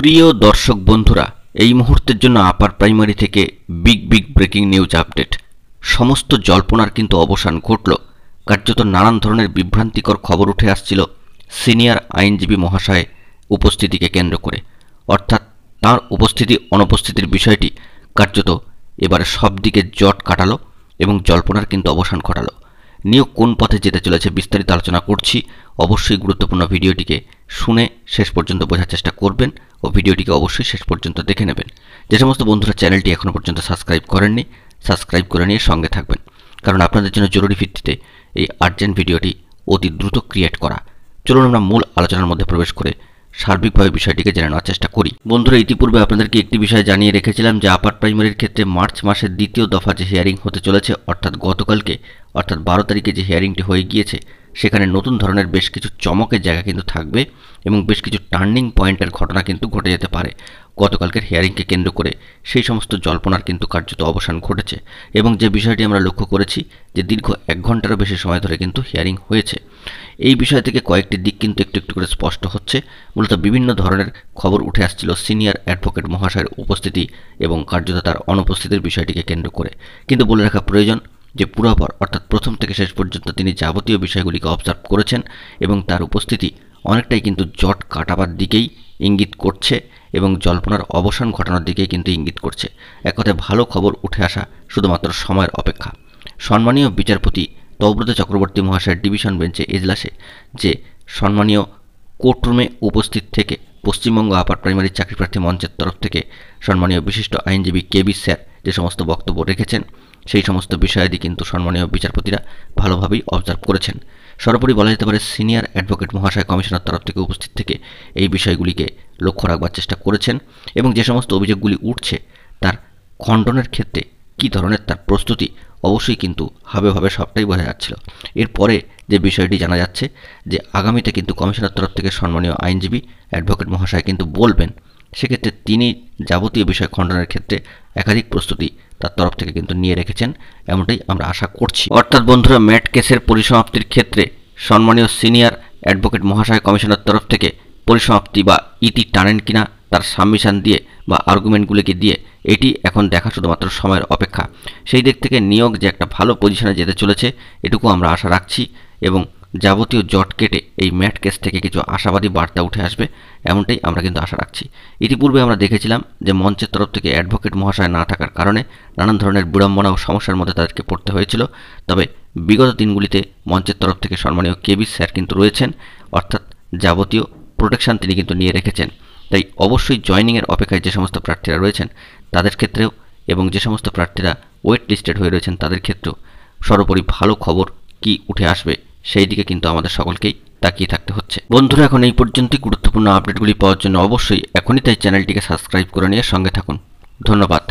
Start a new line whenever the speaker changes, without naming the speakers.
প্রিয় দর্শক বন্ধুরা, এই মুহূর্তের জন্য আপার প্রাইমারি থেকে বিগ ব্রেকিং নিউজ আপডেট। সমস্ত জল্পনার কিন্তু অবসান ঘটল। কার্যত নানান ধরনের বিভ্রান্তিকর খবর উঠে আসছিল সিনিয়র আইনজীবী মহাশয় উপস্থিতিকে কেন্দ্র করে, অর্থাৎ তার উপস্থিতি অনুপস্থিতির বিষয়টি কার্যত এবারে সব দিকে জট কাটালো এবং জল্পনার কিন্তু অবসান ঘটালো। নিয়োগ কোন পথে যেতে চলেছে বিস্তারিত আলোচনা করছি। অবশ্যই গুরুত্বপূর্ণ ভিডিওটিকে শুনে শেষ পর্যন্ত বোঝার চেষ্টা করবেন ও ভিডিওটিকে অবশ্যই শেষ পর্যন্ত দেখে নেবেন। যে সমস্ত বন্ধুরা চ্যানেলটি এখনও পর্যন্ত সাবস্ক্রাইব করেননি, সাবস্ক্রাইব করে নিয়ে সঙ্গে থাকবেন, কারণ আপনাদের জন্য জরুরি ভিত্তিতে এই আর্জেন্ট ভিডিওটি অতি দ্রুত ক্রিয়েট করা। চলুন আমরা মূল আলোচনার মধ্যে প্রবেশ করে সার্বিকভাবে বিষয়টিকে জেনে নেওয়ার চেষ্টা করি। বন্ধুরা, ইতিপূর্বে আপনাদেরকে একটি বিষয় জানিয়ে রেখেছিলাম যে আপার প্রাইমারির ক্ষেত্রে মার্চ মাসের দ্বিতীয় দফা যে হিয়ারিং হতে চলেছে, অর্থাৎ গতকালকে অর্থাৎ 12 তারিখে যে হিয়ারিংটি হয়ে গিয়েছে, সেখানে নতুন ধরনের বেশ কিছু চমকের জায়গা কিন্তু থাকবে এবং বেশ কিছু টার্নিং পয়েন্টের ঘটনা কিন্তু ঘটে যেতে পারে। গতকালকের হিয়ারিংকে কেন্দ্র করে সেই সমস্ত জল্পনার কিন্তু কার্যত অবসান ঘটেছে এবং যে বিষয়টি আমরা লক্ষ্য করেছি যে দীর্ঘ 1 ঘন্টারও বেশি সময় ধরে কিন্তু হিয়ারিং হয়েছে। এই বিষয় থেকে কয়েকটি দিক কিন্তু একটু একটু করে স্পষ্ট হচ্ছে। মূলত বিভিন্ন ধরনের খবর উঠে আসছিল সিনিয়র অ্যাডভোকেট মহাশয়ের উপস্থিতি এবং কার্যত তার অনুপস্থিতির বিষয়টিকে কেন্দ্র করে। কিন্তু বলে রাখা প্রয়োজন যে পুরোপর অর্থাৎ প্রথম থেকে শেষ পর্যন্ত তিনি যাবতীয় বিষয়গুলিকে অবজার্ভ করেছেন এবং তার উপস্থিতি অনেকটাই কিন্তু জট কাটাবার দিকেই ইঙ্গিত করছে এবং জল্পনার অবসান ঘটানোর দিকেই কিন্তু ইঙ্গিত করছে। এক কথায় ভালো খবর উঠে আসা শুধুমাত্র সময়ের অপেক্ষা। সম্মানীয় বিচারপতি তৌব্রত চক্রবর্তী মহাশয়ের ডিভিশন বেঞ্চে এজলাসে যে সম্মানীয় কোর্টরুমে উপস্থিত থেকে পশ্চিমবঙ্গ আপার প্রাইমারি চাকরিপ্রার্থী মঞ্চের তরফ থেকে সম্মানীয় বিশিষ্ট আইনজীবী কেবি স্যার যে সমস্ত বক্তব্য রেখেছেন, সেই সমস্ত বিষয়াদি কিন্তু সম্মানীয় বিচারপতিরা ভালোভাবেই অবজার্ভ করেছেন। সর্বোপরি বলা যেতে পারে সিনিয়র অ্যাডভোকেট মহাশয় কমিশনার তরফ থেকে উপস্থিত থেকে এই বিষয়গুলিকে লক্ষ্য রাখবার চেষ্টা করেছেন এবং যে সমস্ত অভিযোগগুলি উঠছে তার খণ্ডনের ক্ষেত্রে কী ধরনের তার প্রস্তুতি অবশ্যই কিন্তু ভাবে সবটাই বোঝা যাচ্ছিল। এরপরে যে বিষয়টি জানা যাচ্ছে যে আগামীতে কিন্তু কমিশনার তরফ থেকে সম্মানীয় আইনজীবী অ্যাডভোকেট মহাশয় কিন্তু বলবেন, সেক্ষেত্রে তিনি যাবতীয় বিষয় খণ্ডনের ক্ষেত্রে একাধিক প্রস্তুতি তার তরফ থেকে কিন্তু নিয়ে রেখেছেন, এমনটাই আমরা আশা করছি। অর্থাৎ বন্ধুরা, ম্যাট কেসের পরিসমাপ্তির ক্ষেত্রে সম্মানীয় সিনিয়র অ্যাডভোকেট মহাশয় কমিশনার তরফ থেকে পরিসমাপ্তি বা ইতি টানেন কিনা তার সাবমিশন দিয়ে বা আর্গুমেন্টগুলিকে দিয়ে, এটি এখন দেখা শুধুমাত্র সময়ের অপেক্ষা। সেই দিক থেকে নিয়োগ যে একটা ভালো পজিশনে যেতে চলেছে এটুকু আমরা আশা রাখছি এবং যাবতীয় জট কেটে এই ম্যাট কেস থেকে কিছু আশাবাদী বার্তা উঠে আসবে, এমনটাই আমরা কিন্তু আশা রাখছি। ইতিপূর্বে আমরা দেখেছিলাম যে মঞ্চের তরফ থেকে অ্যাডভোকেট মহাশয় না থাকার কারণে নানান ধরনের বিড়ম্বনা ও সমস্যার মধ্যে তাদেরকে পড়তে হয়েছিল। তবে বিগত দিনগুলিতে মঞ্চের তরফ থেকে সম্মানীয় কেবি স্যার কিন্তু রয়েছেন, অর্থাৎ যাবতীয় প্রোটেকশন তিনি কিন্তু নিয়ে রেখেছেন। তাই অবশ্যই জয়নিংয়ের অপেক্ষায় যে সমস্ত প্রার্থীরা রয়েছেন তাদের ক্ষেত্রেও এবং যে সমস্ত প্রার্থীরা ওয়েট লিস্টেড হয়ে রয়েছেন তাদের ক্ষেত্রেও সর্বোপরি ভালো খবর কি উঠে আসবে সেই দিকে কিন্তু আমাদের সকলকেই তাকিয়ে থাকতে হচ্ছে। বন্ধুরা, এখন এই পর্যন্তই। গুরুত্বপূর্ণ আপডেটগুলি পাওয়ার জন্য অবশ্যই এখনই তাই চ্যানেলটিকে সাবস্ক্রাইব করে নিয়ে সঙ্গে থাকুন। ধন্যবাদ।